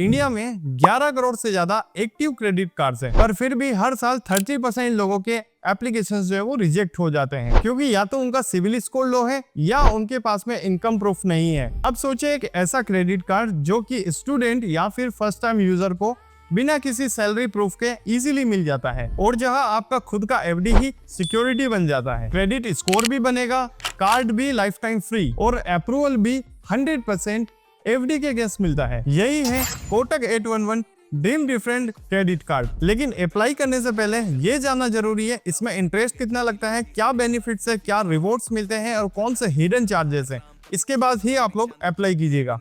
India में 11 करोड़ से ज्यादा एक्टिव क्रेडिट कार्ड्स हैं, पर फिर भी हर साल 30% लोगों के एप्लीकेशंस जो है वो रिजेक्ट हो जाते हैं, क्योंकि या तो उनका सिविल स्कोर लो है या उनके पास में इनकम प्रूफ नहीं है। अब सोचिए एक ऐसा क्रेडिट कार्ड जो कि स्टूडेंट या फिर फर्स्ट टाइम यूजर को बिना किसी सैलरी प्रूफ के इजीली मिल जाता है, और जहां आपका खुद का एफडी ही सिक्योरिटी बन जाता है। क्रेडिट स्कोर भी बनेगा, कार्ड भी लाइफ टाइम फ्री और अप्रूवल भी 100% एफडी के अगेंस्ट मिलता है। यही है Kotak 811 dream different credit card. लेकिन अप्लाई करने से पहले ये जानना जरूरी है इसमें इंटरेस्ट कितना लगता है, क्या बेनिफिट्स है, क्या रिवॉर्ड्स मिलते हैं और कौन से हिडन चार्जेस हैं। इसके बाद ही आप लोग अप्लाई कीजिएगा।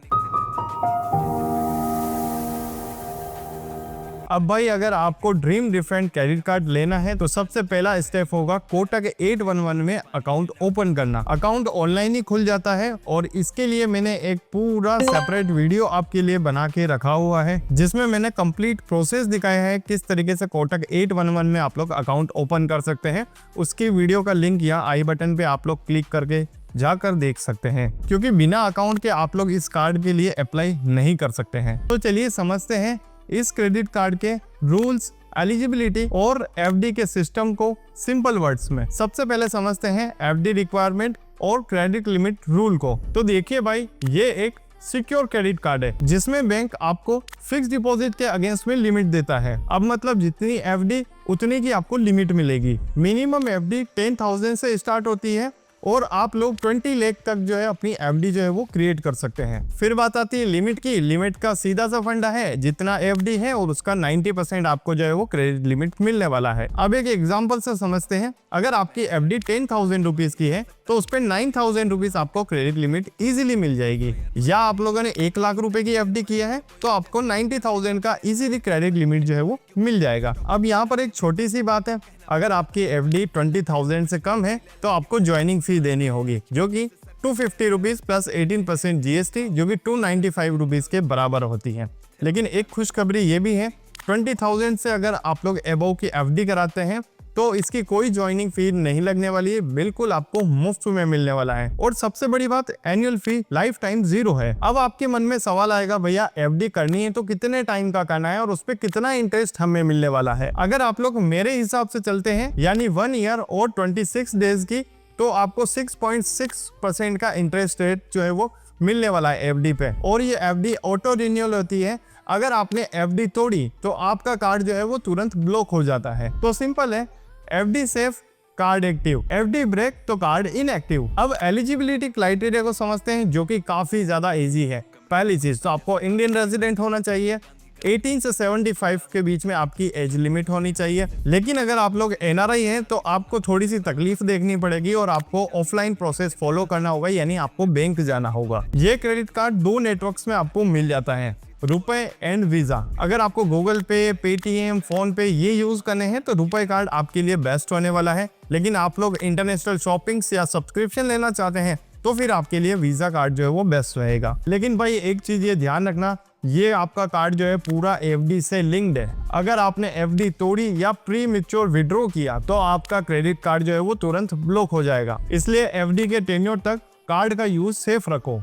अब भाई अगर आपको ड्रीम डिफरेंट क्रेडिट कार्ड लेना है तो सबसे पहला स्टेप होगा कोटक 811 में अकाउंट ओपन करना। अकाउंट ऑनलाइन ही खुल जाता है और इसके लिए मैंने एक पूरा सेपरेट वीडियो आपके लिए बना के रखा हुआ है, जिसमें मैंने कंप्लीट प्रोसेस दिखाया है किस तरीके से कोटक 811 में आप लोग अकाउंट ओपन कर सकते हैं। उसकी वीडियो का लिंक यहाँ आई बटन पे आप लोग क्लिक करके जाकर देख सकते हैं, क्योंकि बिना अकाउंट के आप लोग इस कार्ड के लिए अप्लाई नहीं कर सकते हैं। तो चलिए समझते हैं इस क्रेडिट कार्ड के रूल्स, एलिजिबिलिटी और एफडी के सिस्टम को सिंपल वर्ड्स में। सबसे पहले समझते हैं एफडी रिक्वायरमेंट और क्रेडिट लिमिट रूल को। तो देखिए भाई, ये एक सिक्योर क्रेडिट कार्ड है जिसमें बैंक आपको फिक्स डिपॉजिट के अगेंस्ट में लिमिट देता है। अब मतलब जितनी एफडी उतनी की आपको लिमिट मिलेगी। मिनिमम एफडी 10,000 से स्टार्ट होती है और आप लोग 20 लाख तक जो है अपनी एफडी जो है वो क्रिएट कर सकते हैं। फिर बात आती है लिमिट की। लिमिट का सीधा सा फंडा है, जितना एफडी है और उसका 90% आपको जो है वो क्रेडिट लिमिट मिलने वाला है। अब एक एग्जांपल से समझते हैं। अगर आपकी एफडी 10,000 रुपीज की है तो उस पर 9,000 रुपीज आपको क्रेडिट लिमिट इजीली मिल जाएगी। या आप लोगों ने 1 लाख रुपए की एफडी किया है तो आपको 90,000 का इजीली क्रेडिट लिमिट जो है वो मिल जाएगा। अब यहाँ पर एक छोटी सी बात है, अगर आपकी एफडी 20,000 से कम है तो आपको ज्वाइनिंग फी देनी होगी, जो कि 250 रुपीज प्लस 18% जीएसटी, जो कि 295 रुपीज के बराबर होती है। लेकिन एक खुशखबरी ये भी है, 20,000 से अगर आप लोग एबव की एफडी कराते हैं तो इसकी कोई ज्वाइनिंग फी नहीं लगने वाली है, बिल्कुल आपको मुफ्त में मिलने वाला है। और सबसे बड़ी बात, एनुअल फी लाइफ टाइम 0 है। अब आपके मन में सवाल आएगा, भैया एफडी करनी है तो कितने टाइम का करना है और उस पर कितना इंटरेस्ट हमें मिलने वाला है। अगर आप लोग मेरे हिसाब से चलते हैं, यानी 1 ईयर और 26 डेज की, तो आपको 6.6% का इंटरेस्ट रेट जो है वो मिलने वाला है एफडी पे। और ये एफडी ऑटो रिन्यूअल होती है। अगर आपने एफडी तोड़ी तो आपका कार्ड जो है वो तुरंत ब्लॉक हो जाता है। तो सिंपल है, FD safe, card active, FD break तो कार्ड इनएक्टिव। अब एलिजिबिलिटी क्राइटेरिया को समझते हैं, जो कि काफी ज्यादा इजी है। पहली चीज तो आपको इंडियन रेजिडेंट होना चाहिए, 18 से 75 के बीच में आपकी एज लिमिट होनी चाहिए। लेकिन अगर आप लोग एनआरआई हैं तो आपको थोड़ी सी तकलीफ देखनी पड़ेगी और आपको ऑफलाइन प्रोसेस फॉलो करना होगा, यानी आपको बैंक जाना होगा। ये क्रेडिट कार्ड 2 नेटवर्क्स में आपको मिल जाता है, रुपए एंड वीजा। अगर आपको गूगल पे, पेटीएम, फोन पे ये यूज करने हैं तो रुपए कार्ड आपके लिए बेस्ट होने वाला है। लेकिन आप लोग इंटरनेशनल शॉपिंग्स या सब्सक्रिप्शन लेना चाहते हैं तो फिर आपके लिए वीजा कार्ड जो है वो बेस्ट रहेगा। लेकिन भाई एक चीज ये ध्यान रखना, ये आपका कार्ड जो है पूरा एफडी से लिंक्ड है। अगर आपने एफडी तोड़ी या प्री मैच्योर विड्रॉ किया तो आपका क्रेडिट कार्ड जो है वो तुरंत ब्लॉक हो जाएगा। इसलिए एफडी के टेन्योर तक कार्ड का यूज सेफ रखो।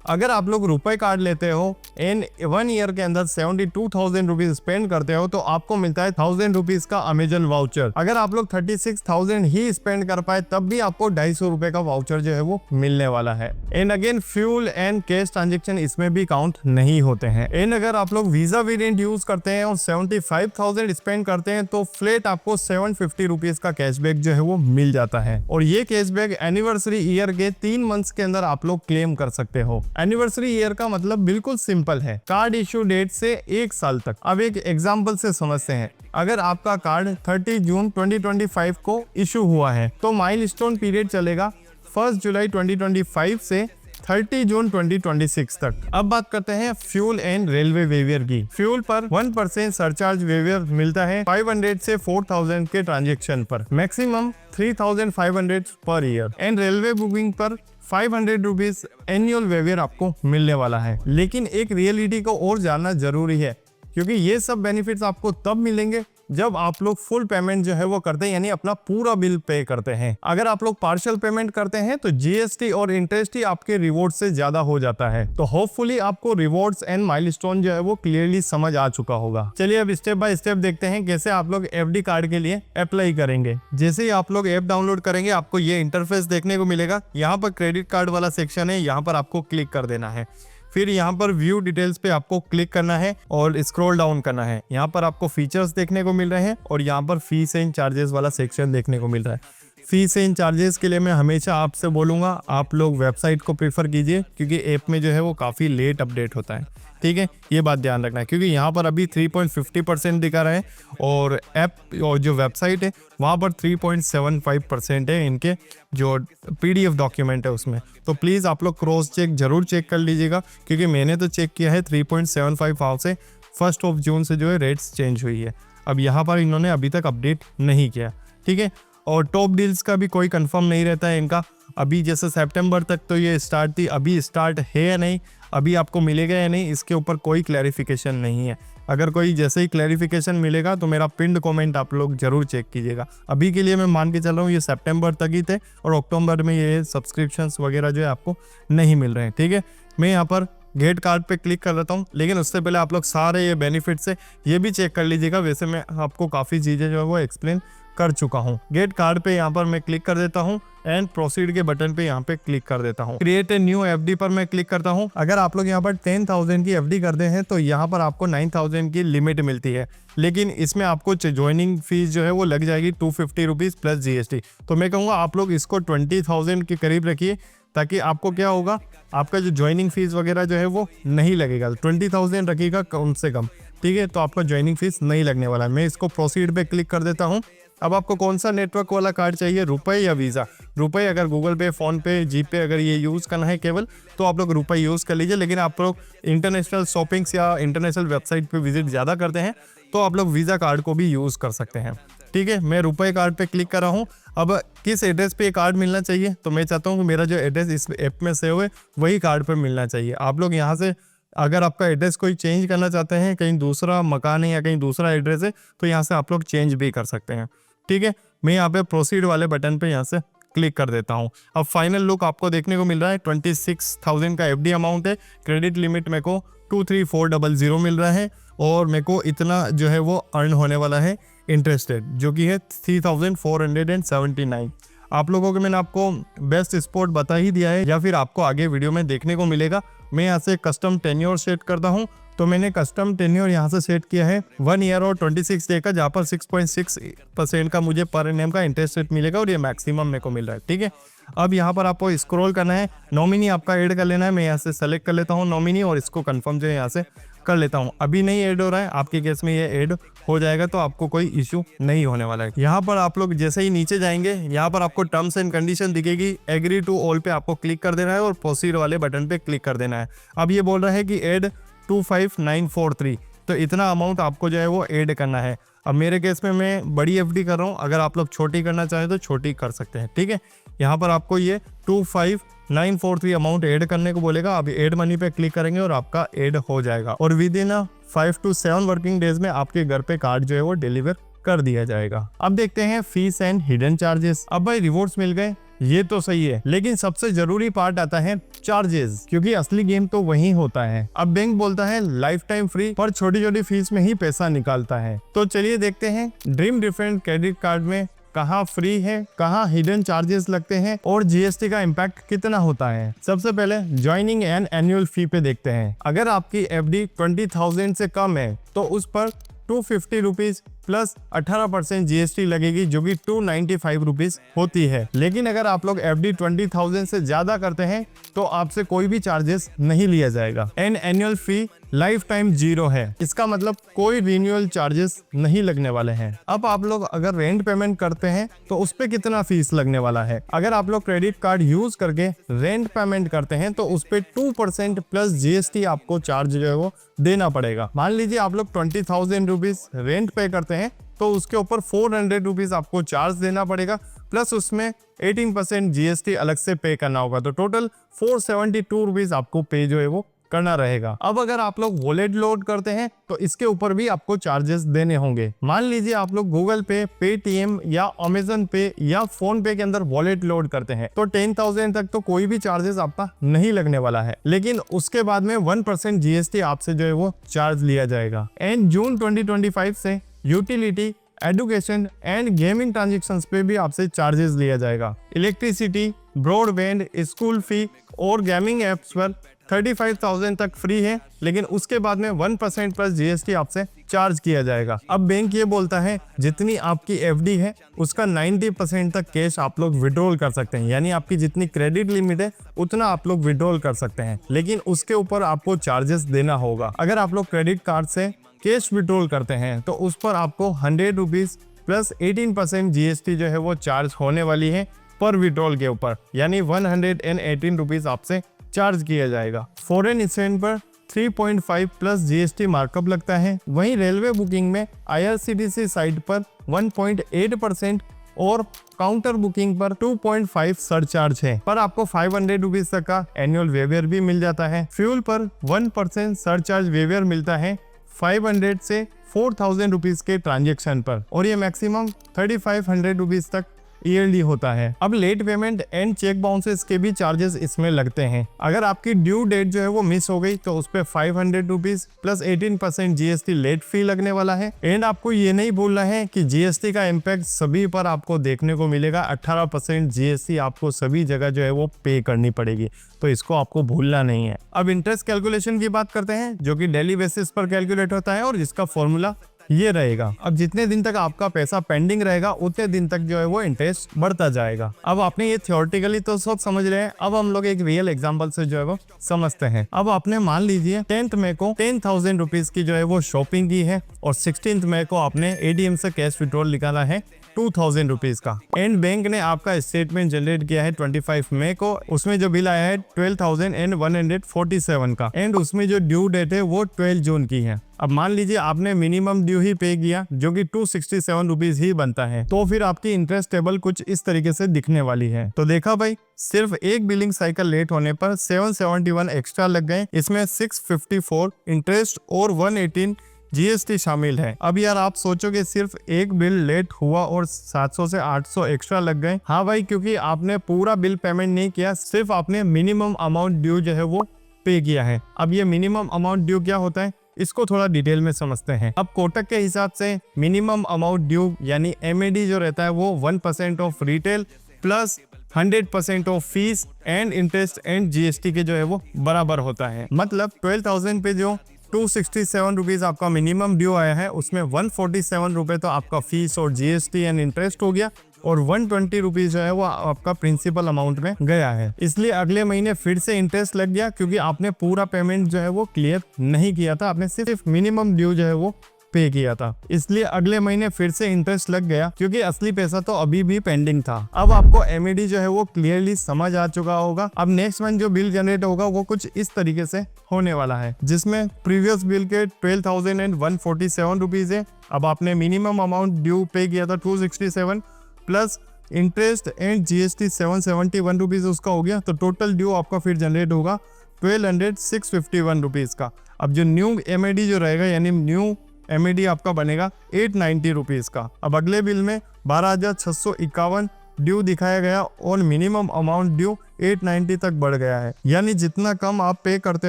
अगर आप लोग रुपए कार्ड लेते हो एंड 1 ईयर के अंदर 72,000 रुपीज स्पेंड करते हो तो आपको मिलता है 1,000 रुपीज का अमेजन वाउचर। अगर आप लोग 36,000 ही स्पेंड कर पाए तब भी आपको 250 रुपए का वाउचर जो है वो मिलने वाला है। And again fuel and cash transaction इसमें भी काउंट नहीं होते हैं। एंड अगर आप लोग वीजा वेरिएंट यूज करते हैं और 75,000 स्पेंड करते हैं तो फ्लैट आपको 750 रुपीज का कैशबैक जो है वो मिल जाता है। और ये कैशबैक एनिवर्सरी ईयर के 3 मंथ्स के अंदर आप लोग क्लेम कर सकते हो। एनिवर्सरी ईयर का मतलब बिल्कुल सिंपल है, कार्ड इश्यू डेट से 1 साल तक। अब एक एग्जांपल से समझते हैं। अगर आपका कार्ड 30 जून 2025 को इशू हुआ है तो माइलस्टोन पीरियड चलेगा 1 जुलाई 2025 से 30 जून 2026 तक। अब बात करते हैं फ्यूल एंड रेलवे वेवियर की। फ्यूल पर 1% सरचार्ज वेवियर मिलता है 500 से 4,000 के ट्रांजेक्शन पर, maximum 3,500 per year. And railway booking पर 500 रुपीज एनुअल वेवियर आपको मिलने वाला है। लेकिन एक रियलिटी को और जानना जरूरी है, क्योंकि ये सब बेनिफिट्स आपको तब मिलेंगे जब आप लोग फुल पेमेंट जो है वो करते हैं, यानी अपना पूरा बिल पे करते हैं। अगर आप लोग पार्शियल पेमेंट करते हैं तो जीएसटी और इंटरेस्ट ही आपके रिवॉर्ड से ज्यादा हो जाता है। तो होपफुली आपको रिवॉर्ड्स एंड माइलस्टोन जो है वो क्लियरली समझ आ चुका होगा। चलिए अब स्टेप बाय स्टेप देखते हैं कैसे आप लोग एफडी कार्ड के लिए अप्लाई करेंगे। जैसे ही आप लोग ऐप डाउनलोड करेंगे आपको ये इंटरफेस देखने को मिलेगा। यहाँ पर क्रेडिट कार्ड वाला सेक्शन है, यहाँ पर आपको क्लिक कर देना है। फिर यहाँ पर व्यू डिटेल्स पे आपको क्लिक करना है और स्क्रॉल डाउन करना है। यहाँ पर आपको फीचर्स देखने को मिल रहे हैं और यहाँ पर फीस एंड चार्जेस वाला सेक्शन देखने को मिल रहा है। फीस एंड चार्जेस के लिए मैं हमेशा आपसे बोलूँगा आप लोग वेबसाइट को प्रेफर कीजिए, क्योंकि ऐप में जो है वो काफ़ी लेट अपडेट होता है। ठीक है, ये बात ध्यान रखना है, क्योंकि यहाँ पर अभी 3.50% दिखा रहा है और ऐप और जो वेबसाइट है वहाँ पर 3.75% है इनके जो PDF डॉक्यूमेंट है उसमें। तो प्लीज़ आप लोग क्रॉस चेक जरूर चेक कर लीजिएगा, क्योंकि मैंने तो चेक किया है 3.75 से 1 जून से जो है रेट्स चेंज हुई है। अब यहाँ पर इन्होंने अभी तक अपडेट नहीं किया। ठीक है, और टॉप डील्स का भी कोई कंफर्म नहीं रहता है इनका। अभी जैसे सितंबर तक तो ये स्टार्ट थी, अभी स्टार्ट है या नहीं, अभी आपको मिलेगा या नहीं, इसके ऊपर कोई क्लैरिफिकेशन नहीं है। अगर कोई जैसे ही क्लैरिफिकेशन मिलेगा तो मेरा पिंड कमेंट आप लोग जरूर चेक कीजिएगा। अभी के लिए मैं मान के चल रहा हूँ ये सितंबर तक ही थे और अक्टूबर में ये सब्सक्रिप्शंस वगैरह जो है आपको नहीं मिल रहे हैं। ठीक है, मैं यहाँ पर गेट कार्ड पे क्लिक कर लेता हूँ, लेकिन उससे पहले आप लोग सारे ये बेनिफिट्स है ये भी चेक कर लीजिएगा। वैसे मैं आपको काफ़ी चीज़ें जो है वो एक्सप्लेन कर चुका हूँ। गेट कार्ड पे यहाँ पर मैं क्लिक कर देता हूँ एंड प्रोसीड के बटन पे यहाँ पे क्लिक कर देता हूँ। क्रिएट ए न्यू एफडी पर मैं क्लिक करता हूँ। अगर आप लोग यहाँ पर 10,000 की एफडी करते हैं तो यहाँ पर आपको 9,000 की लिमिट मिलती है, लेकिन इसमें आपको ज्वाइनिंग फीस जो है वो लग जाएगी 250 रुपीज़ प्लस जीएसटी। तो मैं कहूँगा आप लोग इसको 20,000 के करीब रखिए, ताकि आपको क्या होगा, आपका जो ज्वाइनिंग फीस वगैरह जो है वो नहीं लगेगा। 20,000 रखिएगा कम से कम। ठीक है, तो आपका ज्वाइनिंग फीस नहीं लगने वाला है। मैं इसको प्रोसीड पे क्लिक कर देता हूँ। अब आपको कौन सा नेटवर्क वाला कार्ड चाहिए, रुपए या वीज़ा? रुपए अगर गूगल पे, फ़ोन पे, जीपे अगर ये यूज़ करना है केवल, तो आप लोग रुपए यूज़ कर लीजिए। लेकिन आप लोग इंटरनेशनल शॉपिंग्स या इंटरनेशनल वेबसाइट पे विजिट ज़्यादा करते हैं तो आप लोग वीज़ा कार्ड को भी यूज़ कर सकते हैं। ठीक है, मैं रुपए कार्ड पे क्लिक कर रहा हूँ। अब किस एड्रेस पे ये कार्ड मिलना चाहिए, तो मैं चाहता हूँ कि मेरा जो एड्रेस इस ऐप में सेव है वही कार्ड पर मिलना चाहिए। आप लोग यहाँ से अगर आपका एड्रेस कोई चेंज करना चाहते हैं, कहीं दूसरा मकान है या कहीं दूसरा एड्रेस है, तो यहाँ से आप लोग चेंज भी कर सकते हैं। ठीक है, मैं यहाँ पे प्रोसीड वाले बटन पे यहाँ से क्लिक कर देता हूँ। अब फाइनल लुक आपको देखने को मिल रहा है। 26,000 का एफडी अमाउंट है। क्रेडिट लिमिट मेरे को 23400 मिल रहा है और मेरे को इतना जो है वो अर्न होने वाला है इंटरेस्ट रेट, जो कि है 3,479। आप लोगों को मैंने आपको बेस्ट स्पॉट बता ही दिया है, या फिर आपको आगे वीडियो में देखने को मिलेगा। मैं यहाँ से कस्टम टेन्योर सेट करता हूँ, तो मैंने कस्टम टेन्योर यहाँ से सेट किया है 1 ईयर और 26 डे का, जहाँ पर 6.6% का मुझे पर एनएम का इंटरेस्ट रेट मिलेगा और ये मैक्सिमम मेरे को मिल रहा है। ठीक है, अब यहाँ पर आपको स्क्रॉल करना है, नॉमिनी आपका ऐड कर लेना है। मैं यहाँ से सेलेक्ट कर लेता हूँ नॉमिनी और इसको कंफर्म जो है यहाँ से कर लेता हूँ। अभी नहीं ऐड हो रहा है, आपके केस में ये ऐड हो जाएगा तो आपको कोई इशू नहीं होने वाला है। यहाँ पर आप लोग जैसे ही नीचे जाएंगे, यहाँ पर आपको टर्म्स एंड कंडीशन दिखेगी। एग्री टू ऑल पे आपको क्लिक कर देना है और प्रोसीड वाले बटन पे क्लिक कर देना है। अब ये बोल रहा है कि ऐड 25,943, तो इतना अमाउंट आपको जो है वो ऐड करना है। अब मेरे केस में मैं बड़ी एफडी कर रहा हूँ, अगर आप लोग छोटी करना चाहें तो छोटी कर सकते हैं। ठीक है, यहाँ पर आपको ये 25,943 अमाउंट ऐड करने को बोलेगा। अभी ऐड मनी पे क्लिक करेंगे और आपका ऐड हो जाएगा और with in 5 to 7 working days में आपके घर पे कार्ड जो है वो डिलीवर कर दिया जाएगा। अब देखते हैं फीस एंड हिडन चार्जेस। अब भाई रिवॉर्ड्स मिल गए, ये तो सही है, लेकिन सबसे जरूरी पार्ट आता है चार्जेस, क्योंकि असली गेम तो वही होता है। अब बैंक बोलता है लाइफ टाइम फ्री, पर छोटी छोटी फीस में ही पैसा निकालता है। तो चलिए देखते हैं ड्रीम डिफरेंट क्रेडिट कार्ड में कहाँ फ्री है, कहाँ हिडन चार्जेस लगते हैं और जीएसटी का इम्पैक्ट कितना होता है। सबसे पहले ज्वाइनिंग एंड एनुअल फी पे देखते हैं। अगर आपकी एफडी 20,000 से कम है तो उस पर 250 रुपीज प्लस 18% जीएसटी लगेगी, जो कि 295 रुपीज होती है। लेकिन अगर आप लोग एफडी 20,000 से ज्यादा करते हैं तो आपसे कोई भी चार्जेस नहीं लिया जाएगा। And annual fee life time 0 है, इसका मतलब कोई रिन्यूअल चार्जेस नहीं लगने वाले हैं। अब आप लोग अगर रेंट पेमेंट करते हैं तो उस पे कितना फीस लगने वाला है। अगर आप लोग क्रेडिट कार्ड यूज करके रेंट पेमेंट करते हैं तो उस पे 2% प्लस जीएसटी आपको चार्ज जो है वो देना पड़ेगा। मान लीजिए आप लोग 20,000 रुपीज रेंट पे करते हैं तो उसके ऊपर 400 रुपीज आपको चार्ज देना पड़ेगा, प्लस उसमें 18% जीएसटी अलग से पे करना होगा। तो टोटल 472 रुपीज आपको पे जो है वो करना रहेगा। अब अगर आप लोग वॉलेट लोड करते हैं तो इसके ऊपर भी आपको चार्जेस देने होंगे। मान लीजिए आप लोग गूगल पे, पेटीएम या अमेजन पे या फोन पे के अंदर वॉलेट लोड करते हैं तो 10,000 तक तो कोई भी चार्जेस आपका नहीं लगने वाला है, लेकिन उसके बाद में 1% जीएसटी आपसे जो है वो चार्ज लिया जाएगा। एंड जून 2025 से utility, education and gaming transactions पे भी आपसे चार्जेस लिया जाएगा। इलेक्ट्रिसिटी, ब्रॉडबैंड, स्कूल फी और गेमिंग एप्स पर 35,000 तक फ्री है, लेकिन उसके बाद में 1% प्लस जीएसटी आपसे चार्ज किया जाएगा। अब बैंक ये बोलता है जितनी आपकी एफडी है उसका 90% तक कैश आप लोग विड्रॉल कर सकते हैं, यानी आपकी जितनी क्रेडिट लिमिट है उतना आप लोग विड्रॉल कर सकते हैं, लेकिन उसके ऊपर आपको चार्जेस देना होगा। अगर आप लोग क्रेडिट कार्ड से कैश विड्रॉल करते हैं तो उस पर आपको 100 रुपीज प्लस 18% जीएसटी जो है वो चार्ज होने वाली है पर विड्रॉल के ऊपर, यानी 118 रुपीज आपसे चार्ज किया जाएगा। फॉरेन एक्सचेंज पर 3.5 प्लस जीएसटी मार्कअप लगता है। वहीं रेलवे बुकिंग में आईआरसीटीसी साइट पर 1.8% और काउंटर बुकिंग पर 2.5 सरचार्ज है, पर आपको 500 रुपीज तक का एनुअल वेवियर भी मिल जाता है। फ्यूल पर 1% सरचार्ज वेवियर मिलता है 500 से 4,000 रुपीज के ट्रांजेक्शन पर, और ये मैक्सिमम 3,500 रुपीज तक ईयरली होता है। अब late payment and check bounces के भी चार्जेस इसमें लगते हैं। अगर आपकी ड्यू डेट जो है वो मिस हो गई तो उस पे 500 rupees plus 18% GST late fee लगने वाला है। एंड आपको ये नहीं भूलना है कि जीएसटी का इम्पैक्ट सभी पर आपको देखने को मिलेगा। 18% जीएसटी आपको सभी जगह जो है वो पे करनी पड़ेगी, तो इसको आपको भूलना नहीं है। अब इंटरेस्ट कैलकुलेशन की बात करते हैं, जो कि डेली बेसिस पर कैलकुलेट होता है और जिसका फॉर्मूला ये रहेगा। अब जितने दिन तक आपका पैसा पेंडिंग रहेगा उतने दिन तक जो है वो इंटरेस्ट बढ़ता जाएगा। अब आपने ये थियोरेटिकली तो सब समझ रहे हैं, अब हम लोग एक रियल एग्जांपल से जो है वो समझते हैं। अब आपने मान लीजिए 10th मई को 10,000 रुपीज की जो है वो शॉपिंग की है और 16th मई को आपने एटीएम से कैश विड्रॉल निकाला है 2,000 रुपीज का। एंड बैंक ने आपका स्टेटमेंट जनरेट किया है 25 मई को, उसमें जो बिल आया है 12,147 का, एंड उसमें जो ड्यू डेट है वो 12 जून की है। अब मान लीजिए आपने मिनिमम ड्यू ही पे किया जो कि 267 रुपीज ही बनता है, तो फिर आपकी इंटरेस्ट टेबल कुछ इस तरीके से दिखने वाली है। तो देखा भाई, सिर्फ एक बिलिंग साइकिल लेट होने पर 771 एक्स्ट्रा लग गए, इसमें 654 इंटरेस्ट और 118 जीएसटी शामिल है। अब यार आप सोचोगे सिर्फ एक बिल लेट हुआ और 700 से 800 एक्स्ट्रा लग गए। हाँ भाई, क्योंकि आपने पूरा बिल पेमेंट नहीं किया, सिर्फ आपने मिनिमम अमाउंट ड्यू जो है वो पे किया है। अब ये मिनिमम अमाउंट ड्यू क्या होता है इसको थोड़ा डिटेल में समझते हैं। अब कोटक के हिसाब से मिनिमम अमाउंट ड्यू यानी एमएडी जो रहता है वो 1% of retail plus 100% of fees and interest and GST के जो है वो बराबर होता है। मतलब 12,000 पे जो 267 रुपीज आपका मिनिमम ड्यू आया है उसमें 147 रुपए तो आपका फीस और जीएसटी एंड इंटरेस्ट हो गया और 120 रुपीज जो है वो आपका प्रिंसिपल अमाउंट में गया है। इसलिए अगले महीने फिर से इंटरेस्ट लग गया क्योंकि आपने पूरा पेमेंट जो है वो क्लियर नहीं किया था, आपने सिर्फ मिनिमम ड्यू जो है वो पे किया था, इसलिए अगले महीने फिर से इंटरेस्ट लग गया क्योंकि असली पैसा तो अभी भी पेंडिंग था। अब आपको एमएडी जो है वो क्लियरली समझ आ चुका होगा। अब नेक्स्ट मंथ जो बिल जनरेट होगा वो कुछ इस तरीके से होने वाला है, जिसमें प्रीवियस बिल के 12,147 रुपीज है। अब आपने मिनिमम अमाउंट ड्यू पे किया था 267 plus interest and GST 771 rupees उसका हो गया, तो टोटल ड्यू आपका फिर जनरेट होगा 12,651 रुपीज का। अब जो न्यू एमएडी जो रहेगा यानी न्यू एमएडी आपका बनेगा 890 रुपीज का। अब अगले बिल में 12,651 ड्यू दिखाया गया और मिनिमम अमाउंट ड्यू 890 तक बढ़ गया है, यानी जितना कम आप पे करते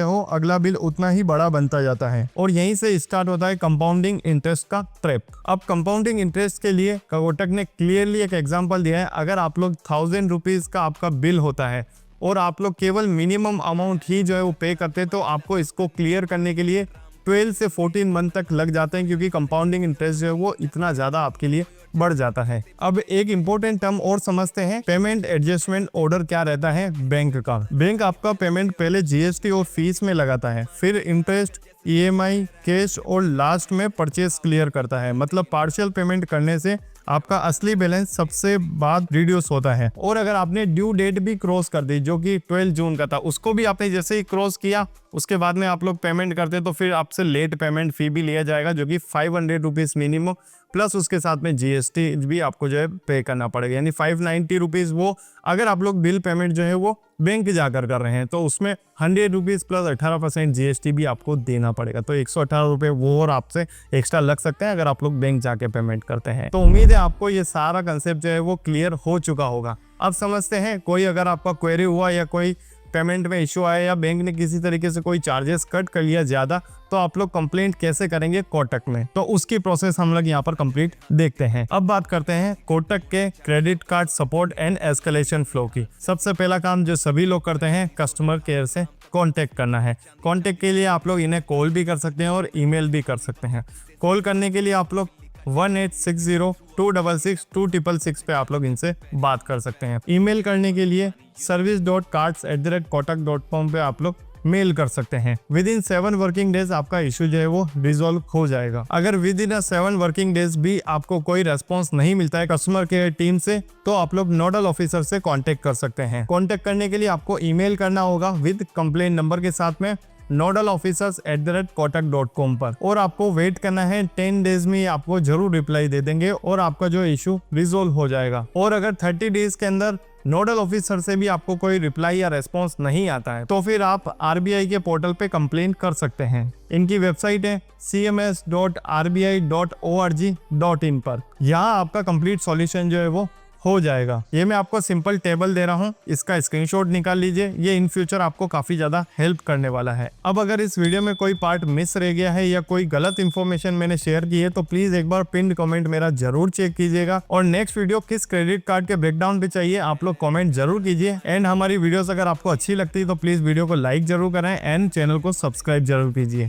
हो अगला बिल उतना ही बड़ा बनता जाता है और यहीं से स्टार्ट होता है कंपाउंडिंग इंटरेस्ट का ट्रैप। अब कंपाउंडिंग इंटरेस्ट के लिए कोटक ने क्लियरली एक एग्जांपल दिया है। अगर आप लोग 1,000 रुपीज का आपका बिल होता है और आप लोग केवल मिनिमम अमाउंट ही जो है वो पे करते हैं तो आपको इसको क्लियर करने के लिए 12 से 14 मंथ तक लग जाते हैं क्योंकि कंपाउंडिंग इंटरेस्ट जो है वो इतना ज्यादा आपके लिए बढ़ जाता है। अब एक इम्पोर्टेंट टर्म और समझते हैं, पेमेंट एडजस्टमेंट ऑर्डर क्या रहता है बैंक का। बैंक आपका पेमेंट पहले जीएसटी और फीस में लगाता है, फिर इंटरेस्ट, ईएमआई, कैश और लास्ट में परचेस क्लियर करता है। मतलब पार्शियल पेमेंट करने से आपका असली बैलेंस सबसे बाद रिड्यूस होता है। और अगर आपने ड्यू डेट भी क्रॉस कर दी जो कि 12 जून का था, उसको भी आपने जैसे ही क्रॉस किया उसके बाद में आप लोग पेमेंट करते हैं तो फिर आपसे लेट पेमेंट फी भी लिया जाएगा, जो कि 500 रुपीज़ मिनिमम, प्लस उसके साथ में जीएसटी भी आपको जो है पे करना पड़ेगा, यानी 590 रुपीज़। वो अगर आप लोग बिल पेमेंट जो है वो बैंक जाकर कर रहे हैं तो उसमें 100 रुपीज़ प्लस 18% जीएसटी भी आपको देना पड़ेगा, तो 118 रुपये वो और आपसे एक्स्ट्रा लग सकते हैं अगर आप लोग बैंक जाके पेमेंट करते हैं। तो उम्मीद है आपको ये सारा कंसेप्ट जो है वो क्लियर हो चुका होगा। अब समझते हैं, कोई अगर आपका क्वेरी हुआ या कोई पेमेंट में इशू आया या बैंक ने किसी तरीके से कोई चार्जेस कट कर लिया ज़्यादा, तो आप लोग कंप्लेंट कैसे करेंगे कोटक में, तो उसकी प्रोसेस हम लोग यहाँ पर कंप्लीट देखते हैं। अब बात करते हैं कोटक के credit card support and escalation flow की। सबसे पहला काम जो सभी लोग करते हैं, कस्टमर केयर से कांटेक्ट करना है। कांटेक्ट के लिए आप लोग इन्हें कॉल भी कर सकते हैं और ईमेल भी कर सकते हैं। कॉल करने के लिए आप लोग 1860-266-2666 पे आप लोग इनसे बात कर सकते हैं। ईमेल करने के लिए service.cards@kotak.com पे आप लोग मेल कर सकते हैं। विद इन 7 वर्किंग डेज आपका इशू जो है वो रिजॉल्व हो जाएगा। अगर विद इन 7 वर्किंग डेज भी आपको कोई रेस्पॉन्स नहीं मिलता है कस्टमर केयर टीम से, तो आप लोग नोडल ऑफिसर से कांटेक्ट कर सकते हैं। कांटेक्ट करने के लिए आपको ईमेल करना होगा विद कंप्लेंट नंबर के साथ में nodalofficers@kotak.com पर, और आपको वेट करना है। 10 डेज में आपको जरूर रिप्लाई दे देंगे और आपका जो इशू रिजोल्व हो जाएगा। और अगर 30 डेज के अंदर नोडल ऑफिसर से भी आपको कोई रिप्लाई या रेस्पॉन्स नहीं आता है तो फिर आप आरबीआई के पोर्टल पे कंप्लेंट कर सकते हैं। इनकी वेबसाइट है cms.rbi.org.in पर। यहाँ आपका कंप्लीट सॉल्यूशन जो है वो हो जाएगा। ये मैं आपको सिंपल टेबल दे रहा हूँ, इसका स्क्रीनशॉट निकाल लीजिए, ये इन फ्यूचर आपको काफी ज्यादा हेल्प करने वाला है। अब अगर इस वीडियो में कोई पार्ट मिस रह गया है या कोई गलत इन्फॉर्मेशन मैंने शेयर की है तो प्लीज एक बार पिन कमेंट मेरा जरूर चेक कीजिएगा। और नेक्स्ट वीडियो किस क्रेडिट कार्ड के ब्रेकडाउन पे चाहिए आप लोग कमेंट जरूर कीजिए। एंड हमारी वीडियोस अगर आपको अच्छी लगती है तो प्लीज वीडियो को लाइक जरूर करें एंड चैनल को सब्सक्राइब जरूर कीजिए।